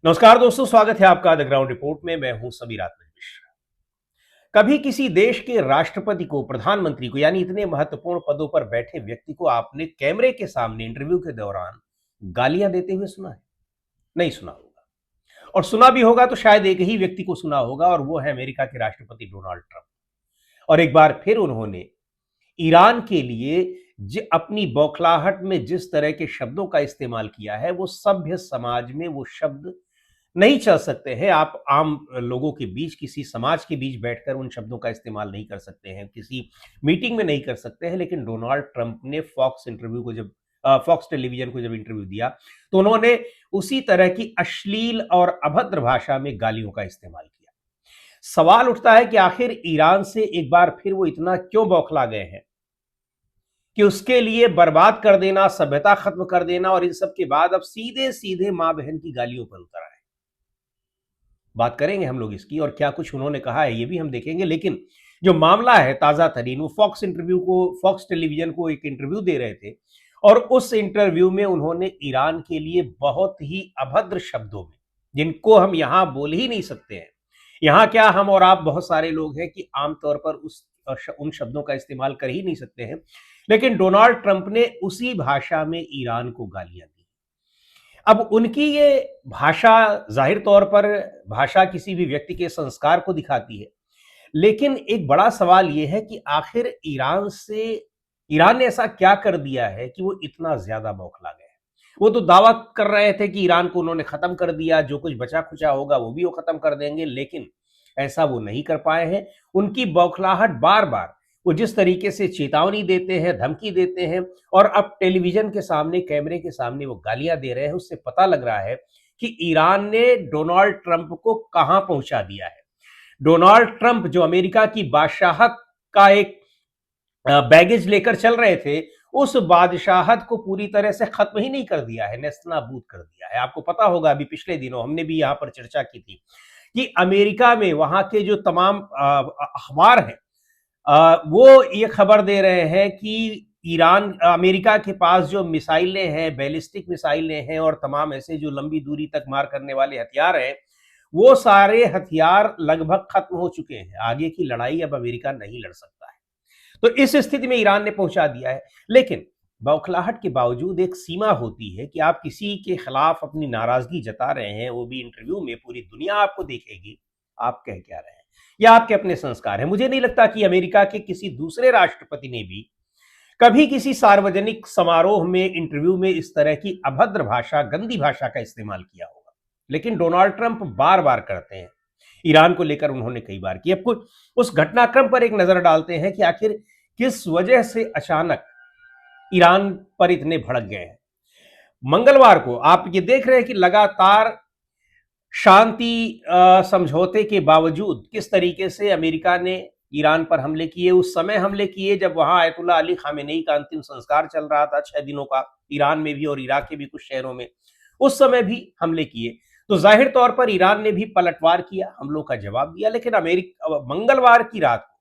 नमस्कार दोस्तों, स्वागत है आपका द ग्राउंड रिपोर्ट में। मैं हूं समीर आत्मज मिश्रा। कभी किसी देश के राष्ट्रपति को, प्रधानमंत्री को, यानी इतने महत्वपूर्ण पदों पर बैठे व्यक्ति को आपने कैमरे के सामने इंटरव्यू के दौरान गालियां देते हुए सुना है? नहीं सुना होगा। और सुना भी होगा तो शायद एक ही व्यक्ति को सुना होगा, और वो है अमेरिका के राष्ट्रपति डोनाल्ड ट्रंप। और एक बार फिर उन्होंने ईरान के लिए अपनी बौखलाहट में जिस तरह के शब्दों का इस्तेमाल किया है, वो सभ्य समाज में वो शब्द नहीं चल सकते हैं। आप आम लोगों के बीच, किसी समाज के बीच बैठकर उन शब्दों का इस्तेमाल नहीं कर सकते हैं, किसी मीटिंग में नहीं कर सकते हैं। लेकिन डोनाल्ड ट्रंप ने फॉक्स टेलीविजन को जब इंटरव्यू दिया, तो उन्होंने उसी तरह की अश्लील और अभद्र भाषा में गालियों का इस्तेमाल किया। सवाल उठता है कि आखिर ईरान से एक बार फिर वो इतना क्यों बौखला गए हैं कि उसके लिए बर्बाद कर देना, सभ्यता खत्म कर देना, और इन सब के बाद अब सीधे सीधे मां बहन की गालियों पर उतर आए। बात करेंगे हम लोग इसकी, और क्या कुछ उन्होंने कहा है ये भी हम देखेंगे। लेकिन जो मामला है ताजा तरीन, वो फॉक्स टेलीविजन को एक इंटरव्यू दे रहे थे, और उस इंटरव्यू में उन्होंने ईरान के लिए बहुत ही अभद्र शब्दों में, जिनको हम यहां बोल ही नहीं सकते हैं, यहां क्या हम और आप बहुत सारे लोग हैं कि आमतौर पर उन शब्दों का इस्तेमाल कर ही नहीं सकते हैं, लेकिन डोनाल्ड ट्रंप ने उसी भाषा में ईरान को गालियां दी। अब उनकी ये भाषा, जाहिर तौर पर भाषा किसी भी व्यक्ति के संस्कार को दिखाती है। लेकिन एक बड़ा सवाल ये है कि आखिर ईरान ने ऐसा क्या कर दिया है कि वो इतना ज्यादा बौखला गए हैं। वो तो दावा कर रहे थे कि ईरान को उन्होंने खत्म कर दिया, जो कुछ बचा खुचा होगा वो भी वो खत्म कर देंगे, लेकिन ऐसा वो नहीं कर पाए हैं। उनकी बौखलाहट बार बार, वो जिस तरीके से चेतावनी देते हैं, धमकी देते हैं, और अब टेलीविजन के सामने, कैमरे के सामने वो गालियां दे रहे हैं, उससे पता लग रहा है कि ईरान ने डोनाल्ड ट्रंप को कहां पहुंचा दिया है। डोनाल्ड ट्रंप जो अमेरिका की बादशाहत का एक बैगेज लेकर चल रहे थे, उस बादशाहत को पूरी तरह से खत्म ही नहीं कर दिया है, नेस्तनाबूद कर दिया है। आपको पता होगा, अभी पिछले दिनों हमने भी यहां पर चर्चा की थी कि अमेरिका में वहां के जो तमाम अखबार हैं, वो ये खबर दे रहे हैं कि अमेरिका के पास जो मिसाइलें हैं, बैलिस्टिक मिसाइलें हैं, और तमाम ऐसे जो लंबी दूरी तक मार करने वाले हथियार हैं, वो सारे हथियार लगभग खत्म हो चुके हैं। आगे की लड़ाई अब अमेरिका नहीं लड़ सकता है। तो इस स्थिति में ईरान ने पहुंचा दिया है। लेकिन बौखलाहट के बावजूद एक सीमा होती है कि आप किसी के खिलाफ अपनी नाराजगी जता रहे हैं, वो भी इंटरव्यू में, पूरी दुनिया आपको देखेगी आप कह क्या रहे हैं, या आपके अपने संस्कार है। मुझे नहीं लगता कि अमेरिका के किसी दूसरे राष्ट्रपति ने भी कभी किसी सार्वजनिक समारोह में, इंटरव्यू में इस तरह की अभद्र भाषा, गंदी भाषा का इस्तेमाल किया होगा। लेकिन डोनाल्ड ट्रंप बार बार करते हैं। ईरान को लेकर उन्होंने कई बार किया। कुछ उस घटनाक्रम पर एक नजर डालते हैं कि आखिर किस वजह से अचानक ईरान पर इतने भड़क गए हैं। मंगलवार को आप ये देख रहे हैं कि लगातार शांति समझौते के बावजूद किस तरीके से अमेरिका ने ईरान पर हमले किए। उस समय हमले किए जब वहां आयतुल्लाह अली खामेनेई का अंतिम संस्कार चल रहा था 6 दिनों का, ईरान में भी और इराक के भी कुछ शहरों में, उस समय भी हमले किए। तो जाहिर तौर पर ईरान ने भी पलटवार किया, हमलों का जवाब दिया। लेकिन मंगलवार की रात को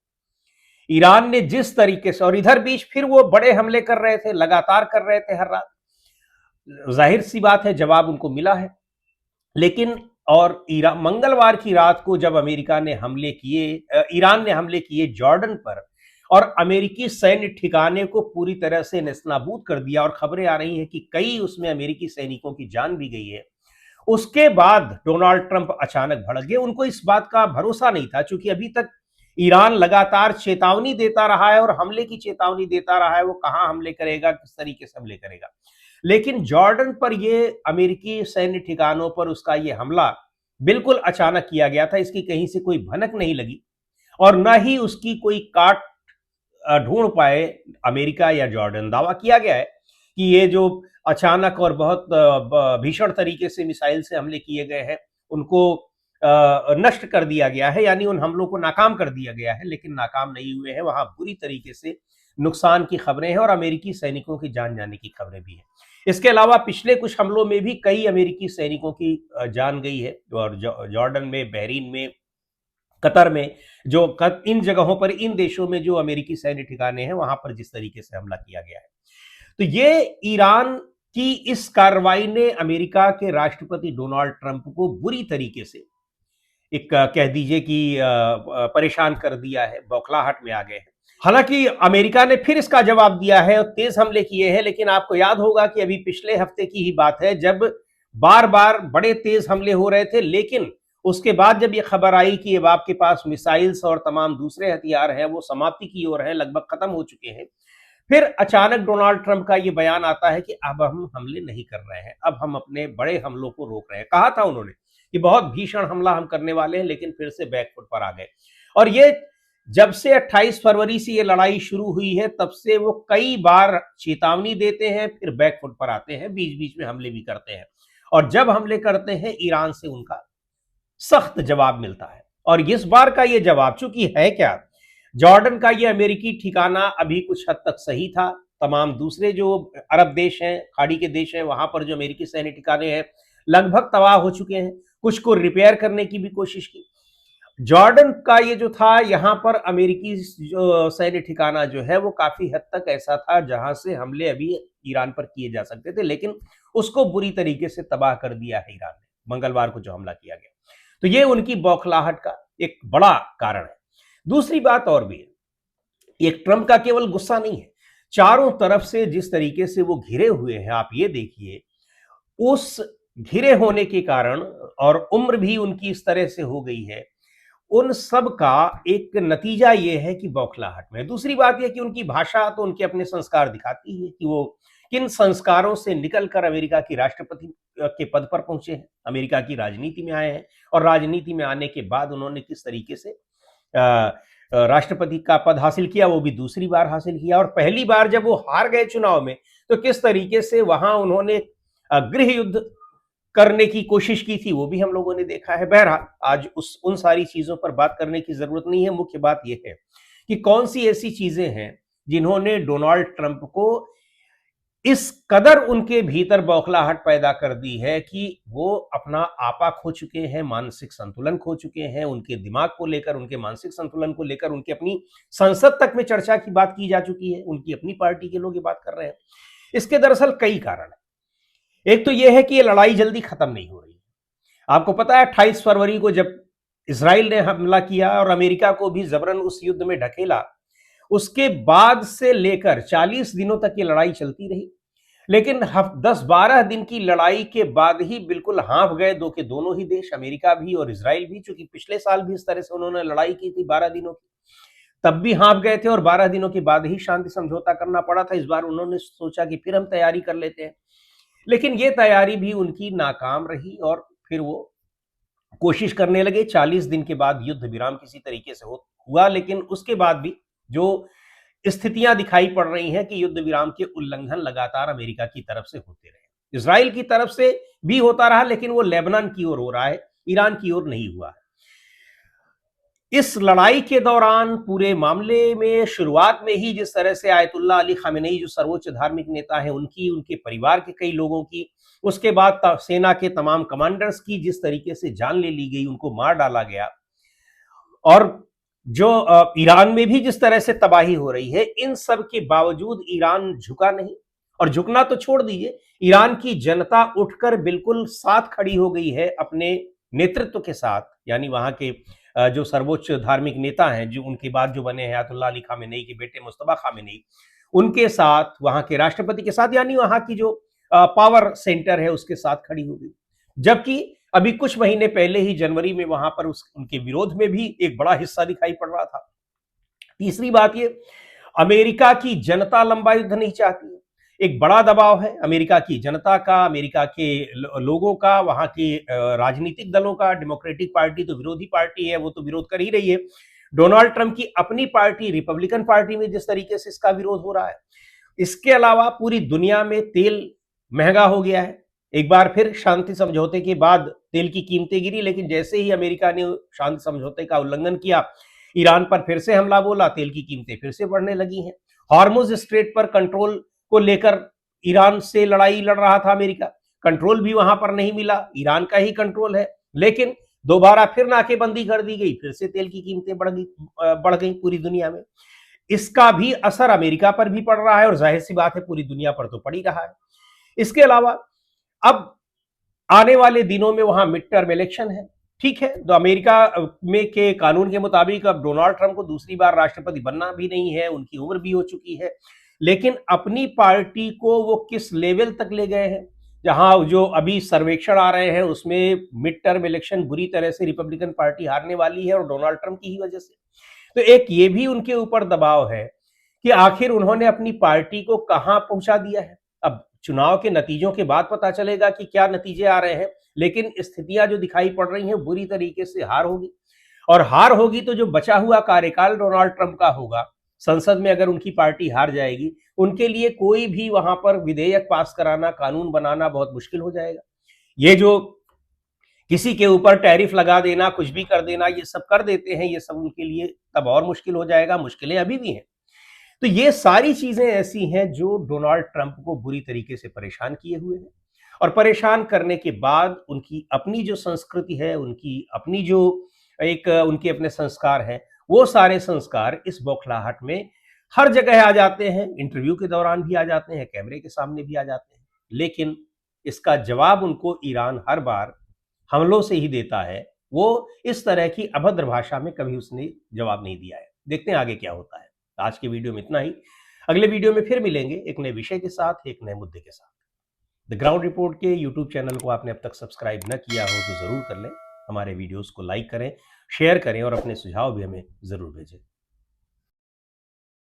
ईरान ने जिस तरीके से, और इधर बीच फिर वो बड़े हमले कर रहे थे, लगातार कर रहे थे हर रात, जाहिर सी बात है जवाब उनको मिला है। लेकिन मंगलवार की रात को जब ईरान ने हमले किए जॉर्डन पर, और अमेरिकी सैन्य ठिकाने को पूरी तरह से नेस्तनाबूद कर दिया, और खबरें आ रही हैं कि कई उसमें अमेरिकी सैनिकों की जान भी गई है। उसके बाद डोनाल्ड ट्रंप अचानक भड़क गए। उनको इस बात का भरोसा नहीं था, क्योंकि अभी तक ईरान लगातार चेतावनी देता रहा है, और हमले की चेतावनी देता रहा है, वो कहां हमले करेगा, किस तरीके से हमले करेगा। लेकिन जॉर्डन पर ये अमेरिकी सैन्य ठिकानों पर उसका ये हमला बिल्कुल अचानक किया गया था। इसकी कहीं से कोई भनक नहीं लगी, और न ही उसकी कोई काट ढूंढ पाए अमेरिका या जॉर्डन। दावा किया गया है कि ये जो अचानक और बहुत भीषण तरीके से मिसाइल से हमले किए गए हैं, उनको नष्ट कर दिया गया है, यानी उन हमलों को नाकाम कर दिया गया है। लेकिन नाकाम नहीं हुए हैं, वहां बुरी तरीके से नुकसान की खबरें हैं, और अमेरिकी सैनिकों की जान जाने की खबरें भी हैं। इसके अलावा पिछले कुछ हमलों में भी कई अमेरिकी सैनिकों की जान गई है, और जॉर्डन में, बहरीन में, कतर में, इन जगहों पर, इन देशों में जो अमेरिकी सैन्य ठिकाने हैं, वहां पर जिस तरीके से हमला किया गया है। तो ये ईरान कि इस कार्रवाई ने अमेरिका के राष्ट्रपति डोनाल्ड ट्रंप को बुरी तरीके से एक कह दीजिए कि परेशान कर दिया है, बौखलाहट में आ गए हैं। हालांकि अमेरिका ने फिर इसका जवाब दिया है और तेज हमले किए हैं, लेकिन आपको याद होगा कि अभी पिछले हफ्ते की ही बात है जब बार बार बड़े तेज हमले हो रहे थे, लेकिन उसके बाद जब ये खबर आई कि अब आपके पास मिसाइल्स और तमाम दूसरे हथियार हैं, वो समाप्ति की ओर हैं, लगभग खत्म हो चुके हैं, फिर अचानक डोनाल्ड ट्रंप का ये बयान आता है कि अब हम हमले नहीं कर रहे हैं, अब हम अपने बड़े हमलों को रोक रहे हैं। कहा था उन्होंने कि बहुत भीषण हमला हम करने वाले हैं, लेकिन फिर से बैकफुट पर आ गए। और ये जब से 28 फरवरी से ये लड़ाई शुरू हुई है, तब से वो कई बार चेतावनी देते हैं, फिर बैकफुट पर आते हैं, बीच बीच में हमले भी करते हैं। और जब हमले करते हैं, ईरान से उनका सख्त जवाब मिलता है। और इस बार का ये जवाब चूंकि है क्या, जॉर्डन का ये अमेरिकी ठिकाना अभी कुछ हद तक सही था, तमाम दूसरे जो अरब देश हैं, खाड़ी के देश हैं, वहां पर जो अमेरिकी सैन्य ठिकाने हैं लगभग तबाह हो चुके हैं, कुछ को रिपेयर करने की भी कोशिश की। जॉर्डन का ये जो था, यहां पर अमेरिकी जो सैन्य ठिकाना जो है वो काफी हद तक ऐसा था जहां से हमले अभी ईरान पर किए जा सकते थे, लेकिन उसको बुरी तरीके से तबाह कर दिया है ईरान ने, मंगलवार को जो हमला किया गया। तो ये उनकी बौखलाहट का एक बड़ा कारण है। दूसरी बात और भी है, एक ट्रंप का केवल गुस्सा नहीं है, चारों तरफ से जिस तरीके से वो घिरे हुए हैं, आप ये देखिए, उस घिरे होने के कारण और उम्र भी उनकी इस तरह से हो गई है, उन सब का एक नतीजा ये है कि बौखलाहट में। दूसरी बात यह कि उनकी भाषा तो उनके अपने संस्कार दिखाती है कि वो किन संस्कारों से निकलकर अमेरिका की राष्ट्रपति के पद पर पहुंचे हैं, अमेरिका की राजनीति में आए हैं, और राजनीति में आने के बाद उन्होंने किस तरीके से राष्ट्रपति का पद हासिल किया, वो भी दूसरी बार हासिल किया। और पहली बार जब वो हार गए चुनाव में, तो किस तरीके से वहां उन्होंने गृह युद्ध करने की कोशिश की थी, वो भी हम लोगों ने देखा है। बहरहाल आज उन सारी चीजों पर बात करने की जरूरत नहीं है। मुख्य बात यह है कि कौन सी ऐसी चीजें हैं जिन्होंने डोनाल्ड ट्रंप को इस कदर उनके भीतर बौखलाहट पैदा कर दी है कि वो अपना आपा खो चुके हैं, मानसिक संतुलन खो चुके हैं। उनके दिमाग को लेकर, उनके मानसिक संतुलन को लेकर, उनकी अपनी संसद तक में चर्चा की बात की जा चुकी है, उनकी अपनी पार्टी के लोग ये बात कर रहे हैं। इसके दरअसल कई कारण है। एक तो यह है कि ये लड़ाई जल्दी खत्म नहीं हो रही है। आपको पता है 28 फरवरी को जब इजराइल ने हमला किया और अमेरिका को भी जबरन उस युद्ध में ढकेला, उसके बाद से लेकर 40 दिनों तक ये लड़ाई चलती रही, लेकिन 10-12 दिन की लड़ाई के बाद ही बिल्कुल हाँफ गए दो के दोनों ही देश, अमेरिका भी और इजराइल भी। चूंकि पिछले साल भी इस तरह से उन्होंने लड़ाई की थी 12 दिनों की, तब भी हाँफ गए थे और 12 दिनों के बाद ही शांति समझौता करना पड़ा था। इस बार उन्होंने सोचा कि फिर हम तैयारी कर लेते हैं, लेकिन ये तैयारी भी उनकी नाकाम रही और फिर वो कोशिश करने लगे। 40 दिन के बाद युद्ध विराम किसी तरीके से हुआ, लेकिन उसके बाद भी जो स्थितियां दिखाई पड़ रही हैं कि युद्ध विराम के उल्लंघन लगातार अमेरिका की तरफ से होते रहे, इजराइल की तरफ से भी होता रहा, लेकिन वो लेबनान की ओर हो रहा है, ईरान की ओर नहीं हुआ है। इस लड़ाई के दौरान पूरे मामले में शुरुआत में ही जिस तरह से आयतुल्लाह अली खामेनेई जो सर्वोच्च धार्मिक नेता हैं, उनकी, उनके परिवार के कई लोगों की, उसके बाद सेना के तमाम कमांडर्स की जिस तरीके से जान ले ली गई, उनको मार डाला गया, और जो ईरान में भी जिस तरह से तबाही हो रही है, इन सब के बावजूद ईरान झुका नहीं। और झुकना तो छोड़ दीजिए, ईरान की जनता उठकर बिल्कुल साथ खड़ी हो गई है अपने नेतृत्व के साथ, यानी वहां के जो सर्वोच्च धार्मिक नेता हैं, जो उनके बाद जो बने हैं आयतुल्लाह अली खामेनेई के बेटे मुस्तफा खामेनेई, उनके साथ, वहां के राष्ट्रपति के साथ, यानी वहां की जो पावर सेंटर है उसके साथ खड़ी हो गई। जबकि अभी कुछ महीने पहले ही जनवरी में वहां पर उनके विरोध में भी एक बड़ा हिस्सा दिखाई पड़ रहा था। तीसरी बात ये, अमेरिका की जनता लंबा युद्ध नहीं चाहती है। एक बड़ा दबाव है अमेरिका की जनता का, अमेरिका के लोगों का, वहां के राजनीतिक दलों का। डेमोक्रेटिक पार्टी तो विरोधी पार्टी है, वो तो विरोध कर ही रही है। डोनाल्ड ट्रंप की अपनी पार्टी रिपब्लिकन पार्टी में जिस तरीके से इसका विरोध हो रहा है, इसके अलावा पूरी दुनिया में तेल महंगा हो गया है। एक बार फिर शांति समझौते के बाद तेल की कीमतें गिरी, लेकिन जैसे ही अमेरिका ने शांति समझौते का उल्लंघन किया, ईरान पर फिर से हमला बोला, तेल की कीमतें फिर से बढ़ने लगी हैं। हॉर्मुज स्ट्रेट पर कंट्रोल को लेकर ईरान से लड़ाई लड़ रहा था अमेरिका, कंट्रोल भी वहां पर नहीं मिला, ईरान का ही कंट्रोल है, लेकिन दोबारा फिर नाकेबंदी कर दी गई, फिर से तेल की कीमतें बढ़ गई पूरी दुनिया में। इसका भी असर अमेरिका पर भी पड़ रहा है और जाहिर सी बात है पूरी दुनिया पर तो पड़ ही रहा है। इसके अलावा अब आने वाले दिनों में वहां मिड टर्म इलेक्शन है, ठीक है, तो अमेरिका में के कानून के मुताबिक अब डोनाल्ड ट्रंप को दूसरी बार राष्ट्रपति बनना भी नहीं है, उनकी उम्र भी हो चुकी है, लेकिन अपनी पार्टी को वो किस लेवल तक ले गए हैं, जहां जो अभी सर्वेक्षण आ रहे हैं उसमें मिड टर्म इलेक्शन बुरी तरह से रिपब्लिकन पार्टी हारने वाली है और डोनाल्ड ट्रंप की ही वजह से। तो एक ये भी उनके ऊपर दबाव है कि आखिर उन्होंने अपनी पार्टी को कहां पहुंचा दिया है। अब चुनाव के नतीजों के बाद पता चलेगा कि क्या नतीजे आ रहे हैं, लेकिन स्थितियां जो दिखाई पड़ रही हैं बुरी तरीके से हार होगी, और हार होगी तो जो बचा हुआ कार्यकाल डोनाल्ड ट्रंप का होगा, संसद में अगर उनकी पार्टी हार जाएगी, उनके लिए कोई भी वहां पर विधेयक पास कराना, कानून बनाना बहुत मुश्किल हो जाएगा। ये जो किसी के ऊपर टैरिफ लगा देना, कुछ भी कर देना, ये सब कर देते हैं, ये सब उनके लिए तब और मुश्किल हो जाएगा, मुश्किलें अभी भी हैं। तो ये सारी चीजें ऐसी हैं जो डोनाल्ड ट्रंप को बुरी तरीके से परेशान किए हुए हैं, और परेशान करने के बाद उनकी अपनी जो संस्कृति है, उनकी अपनी जो एक उनके अपने संस्कार हैं, वो सारे संस्कार इस बौखलाहट में हर जगह आ जाते हैं, इंटरव्यू के दौरान भी आ जाते हैं, कैमरे के सामने भी आ जाते हैं। लेकिन इसका जवाब उनको ईरान हर बार हमलों से ही देता है। वो इस तरह की अभद्र भाषा में कभी उसने जवाब नहीं दिया है। देखते हैं आगे क्या होता है। आज के वीडियो में इतना ही। अगले वीडियो में फिर मिलेंगे एक नए विषय के साथ, एक नए मुद्दे के साथ। द ग्राउंड रिपोर्ट के यूट्यूब चैनल को आपने अब तक सब्सक्राइब न किया हो तो जरूर कर लें। हमारे वीडियोस को लाइक करें, शेयर करें और अपने सुझाव भी हमें जरूर भेजें।